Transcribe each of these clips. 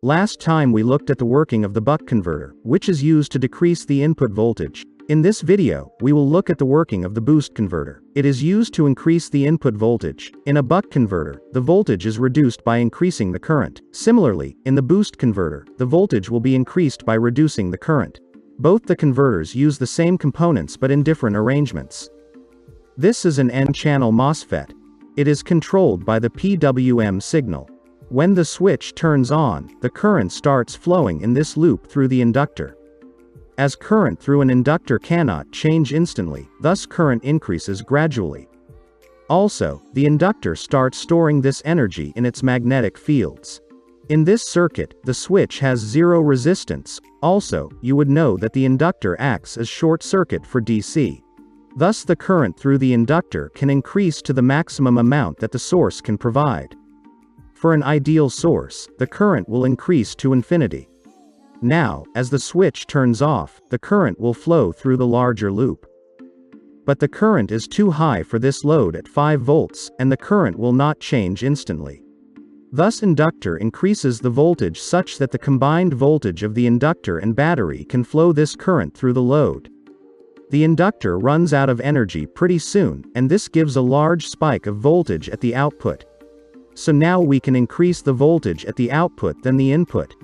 Last time we looked at the working of the buck converter, which is used to decrease the input voltage. In this video, we will look at the working of the boost converter. It is used to increase the input voltage. In a buck converter, the voltage is reduced by increasing the current. Similarly, in the boost converter, the voltage will be increased by reducing the current. Both the converters use the same components but in different arrangements. This is an N-channel MOSFET. It is controlled by the PWM signal. When the switch turns on, the current starts flowing in this loop through the inductor. As current through an inductor cannot change instantly, thus current increases gradually. Also, the inductor starts storing this energy in its magnetic fields. In this circuit, the switch has zero resistance. Also, you would know that the inductor acts as short circuit for DC. Thus the current through the inductor can increase to the maximum amount that the source can provide. For an ideal source, the current will increase to infinity. Now, as the switch turns off, the current will flow through the larger loop. But the current is too high for this load at 5 volts, and the current will not change instantly. Thus inductor increases the voltage such that the combined voltage of the inductor and battery can flow this current through the load. The inductor runs out of energy pretty soon, and this gives a large spike of voltage at the output. So now we can increase the voltage at the output than the input.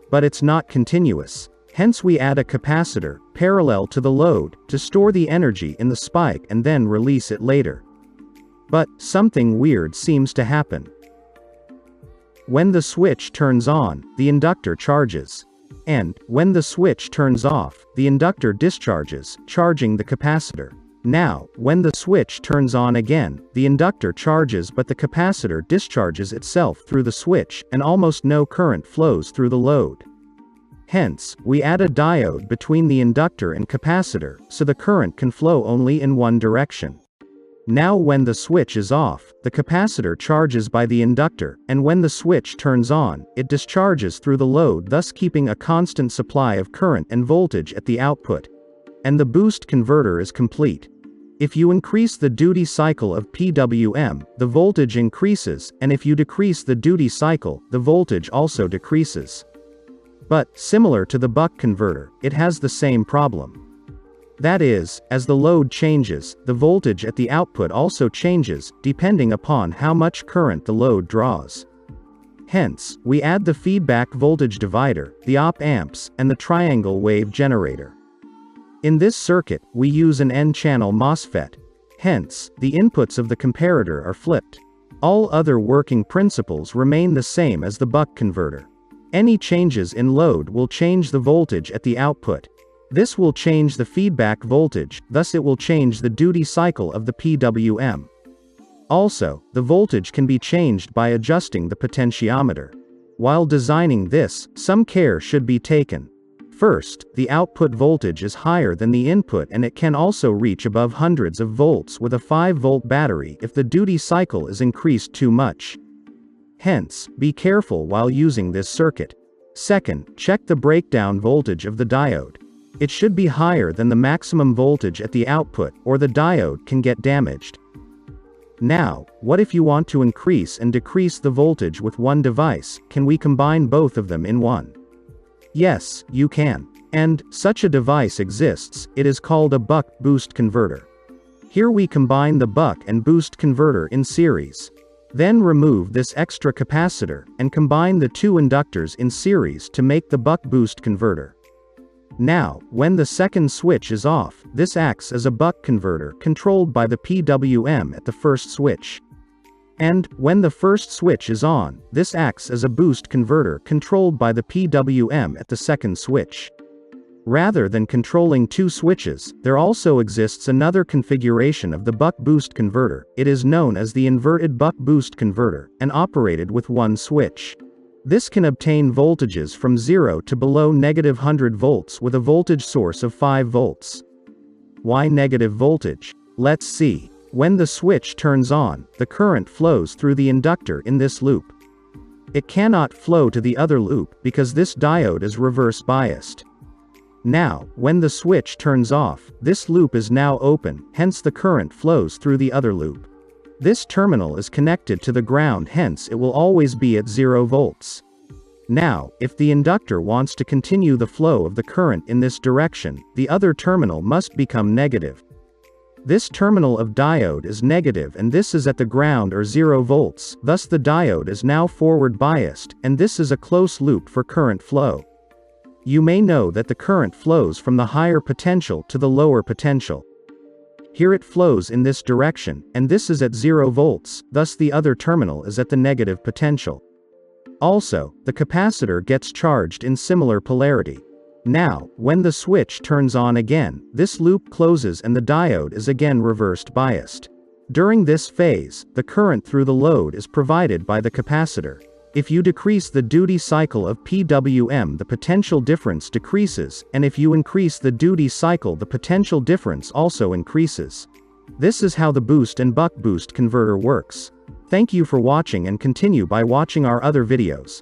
But it's not continuous. Hence we add a capacitor, parallel to the load, to store the energy in the spike and then release it later. But, something weird seems to happen. When the switch turns on, the inductor charges. And, when the switch turns off, the inductor discharges, charging the capacitor. Now, when the switch turns on again, the inductor charges but the capacitor discharges itself through the switch, and almost no current flows through the load. Hence, we add a diode between the inductor and capacitor, so the current can flow only in one direction. Now when the switch is off, the capacitor charges by the inductor, and when the switch turns on, it discharges through the load, thus keeping a constant supply of current and voltage at the output. And the boost converter is complete. If you increase the duty cycle of PWM, the voltage increases, and if you decrease the duty cycle, the voltage also decreases. But, similar to the buck converter, it has the same problem. That is, as the load changes, the voltage at the output also changes, depending upon how much current the load draws. Hence, we add the feedback voltage divider, the op-amps, and the triangle wave generator. In this circuit, we use an N-channel MOSFET. Hence, the inputs of the comparator are flipped. All other working principles remain the same as the buck converter. Any changes in load will change the voltage at the output. This will change the feedback voltage, thus it will change the duty cycle of the PWM. Also, the voltage can be changed by adjusting the potentiometer. While designing this, some care should be taken. First, the output voltage is higher than the input and it can also reach above hundreds of volts with a 5-volt battery if the duty cycle is increased too much. Hence, be careful while using this circuit. Second, check the breakdown voltage of the diode. It should be higher than the maximum voltage at the output, or the diode can get damaged. Now, what if you want to increase and decrease the voltage with one device? Can we combine both of them in one? Yes, you can. And, such a device exists. It is called a buck-boost converter. Here we combine the buck and boost converter in series. Then remove this extra capacitor, and combine the two inductors in series to make the buck-boost converter. Now, when the second switch is off, this acts as a buck converter controlled by the PWM at the first switch. And, when the first switch is on, this acts as a boost converter controlled by the PWM at the second switch. Rather than controlling two switches, there also exists another configuration of the buck-boost converter. It is known as the inverted buck-boost converter, and operated with one switch. This can obtain voltages from 0 to below -100 volts with a voltage source of 5 volts. Why negative voltage? Let's see. When the switch turns on, the current flows through the inductor in this loop. It cannot flow to the other loop because this diode is reverse biased. Now, when the switch turns off, this loop is now open, hence the current flows through the other loop. This terminal is connected to the ground, hence it will always be at 0 volts. Now, if the inductor wants to continue the flow of the current in this direction, the other terminal must become negative. This terminal of diode is negative and this is at the ground or 0 volts, thus the diode is now forward biased, and this is a close loop for current flow. You may know that the current flows from the higher potential to the lower potential. Here it flows in this direction, and this is at 0 volts, thus the other terminal is at the negative potential. Also, the capacitor gets charged in similar polarity. Now, when the switch turns on again, this loop closes and the diode is again reversed biased. During this phase, the current through the load is provided by the capacitor. If you decrease the duty cycle of PWM, the potential difference decreases, and if you increase the duty cycle, the potential difference also increases. This is how the boost and buck boost converter works. Thank you for watching and continue by watching our other videos.